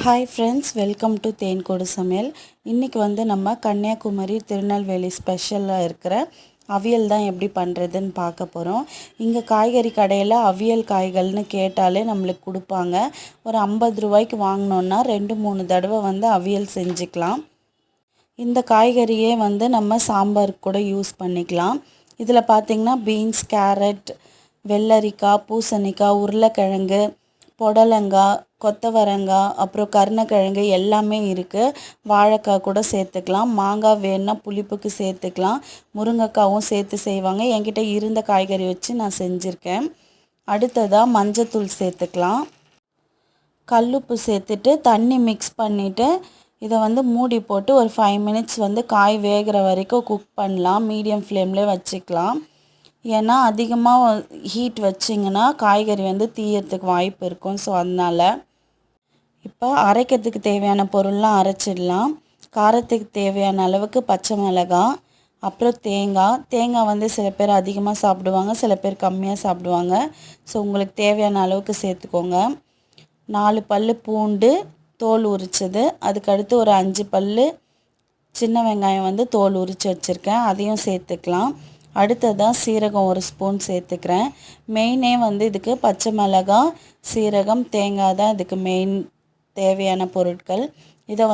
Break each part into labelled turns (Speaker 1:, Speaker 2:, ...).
Speaker 1: Hi friends, welcome to தேன்கூடு சமையல். இன்றைக்கி நம்ம கன்னியாகுமரி திருநெல்வேலி ஸ்பெஷலாக இருக்கிற அவியல் தான் எப்படி பண்ணுறதுன்னு பார்க்க போகிறோம். இங்கே காய்கறி கடையில் அவியல் காய்கள்னு கேட்டாலே நம்மளுக்கு கொடுப்பாங்க. ஒரு 50 ரூபாய்க்கு வாங்கினோன்னா 2-3 தடவை அவியல் செஞ்சுக்கலாம். இந்த காய்கறியே நம்ம சாம்பாருக்கு கூட யூஸ் பண்ணிக்கலாம். இதில் பார்த்திங்கன்னா பீன்ஸ், கேரட், வெள்ளரிக்காய், பூசணிக்காய், உருளைக்கிழங்கு, புடலங்காய், கொத்தவரங்காய், அப்புறம் கருணக்கிழங்கு எல்லாமே இருக்குது. வாழைக்காய் கூட சேர்த்துக்கலாம். மாங்காய் வேணுன்னா புளிப்புக்கு சேர்த்துக்கலாம். முருங்கைக்காவும் சேர்த்து செய்வாங்க. என்கிட்ட இருந்த காய்கறி வச்சு நான் செஞ்சுருக்கேன். அடுத்ததாக மஞ்சத்தூள் சேர்த்துக்கலாம். கல்லுப்பு சேர்த்துட்டு தண்ணி மிக்ஸ் பண்ணிவிட்டு இதை மூடி போட்டு ஒரு 5 மினிட்ஸ் காய் வேகிற வரைக்கும் குக் பண்ணலாம். மீடியம் ஃப்ளேம்லேயே வச்சுக்கலாம். ஏன்னா அதிகமாக ஹீட் வச்சிங்கன்னா காய்கறி தீயறதுக்கு வாய்ப்பு இருக்கும். ஸோ அதனால் இப்போ அரைக்கிறதுக்கு தேவையான பொருள்லாம் அரைச்சிடலாம். காரத்துக்கு தேவையான அளவுக்கு பச்சை மிளகாய், அப்புறம் தேங்காய் சில பேர் அதிகமாக சாப்பிடுவாங்க, சில பேர் கம்மியாக சாப்பிடுவாங்க. ஸோ உங்களுக்கு தேவையான அளவுக்கு சேர்த்துக்கோங்க. 4 பல் பூண்டு தோல் உரிச்சது, அதுக்கடுத்து ஒரு 5 பல் சின்ன வெங்காயம் தோல் உரித்து வச்சுருக்கேன், அதையும் சேர்த்துக்கலாம். அடுத்ததாக சீரகம் 1 ஸ்பூன் சேர்த்துக்கிறேன். மெயினே இதுக்கு பச்சை மிளகாய், சீரகம், தேங்காய் தான் இதுக்கு மெயின் தேவையான பொருட்கள். இதை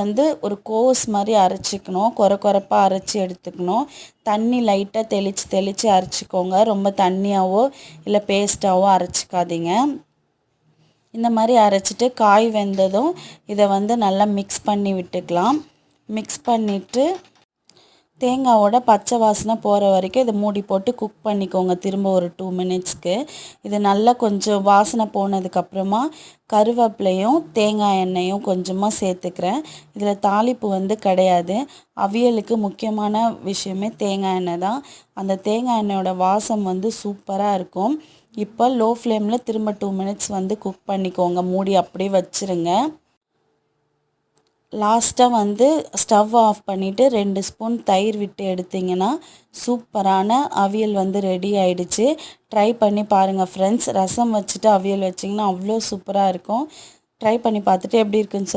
Speaker 1: ஒரு கோஸ் மாதிரி அரைச்சிக்கணும். கொரப்பாக அரைச்சி எடுத்துக்கணும். தண்ணி லைட்டாக தெளித்து அரைச்சிக்கோங்க. ரொம்ப தண்ணியாகவோ இல்லை பேஸ்ட்டாகவோ அரைச்சிக்காதீங்க. இந்த மாதிரி அரைச்சிட்டு காய் வெந்ததும் இதை நல்லா மிக்ஸ் பண்ணி விட்டுக்கலாம். மிக்ஸ் பண்ணிவிட்டு தேங்காயோட பச்சை வாசனை போகிற வரைக்கும் இதை மூடி போட்டு குக் பண்ணிக்கோங்க. திரும்ப ஒரு 2 மினிட்ஸ்க்கு. இது நல்லா கொஞ்சம் வாசனை போனதுக்கப்புறமா கருவேப்பிலையும் தேங்காய் எண்ணெயும் கொஞ்சமாக சேர்த்துக்கிறேன். இதில் தாளிப்பு கிடையாது. அவியலுக்கு முக்கியமான விஷயமே தேங்காய் எண்ணெய் தான். அந்த தேங்காய் எண்ணெயோட வாசம் சூப்பராக இருக்கும். இப்போ லோ ஃப்ளேமில் திரும்ப 2 மினிட்ஸ் குக் பண்ணிக்கோங்க. மூடி அப்படியே வச்சுருங்க. லாஸ்ட்டாக ஸ்டவ் ஆஃப் பண்ணிவிட்டு 2 ஸ்பூன் தயிர் விட்டு எடுத்திங்கன்னா சூப்பரான அவியல் ரெடி ஆகிடுச்சு. ட்ரை பண்ணி பாருங்கள் ஃப்ரெண்ட்ஸ். ரசம் வச்சுட்டு அவியல் வச்சிங்கன்னா அவ்வளோ சூப்பராக இருக்கும். ட்ரை பண்ணி பார்த்துட்டு எப்படி இருக்குன்னு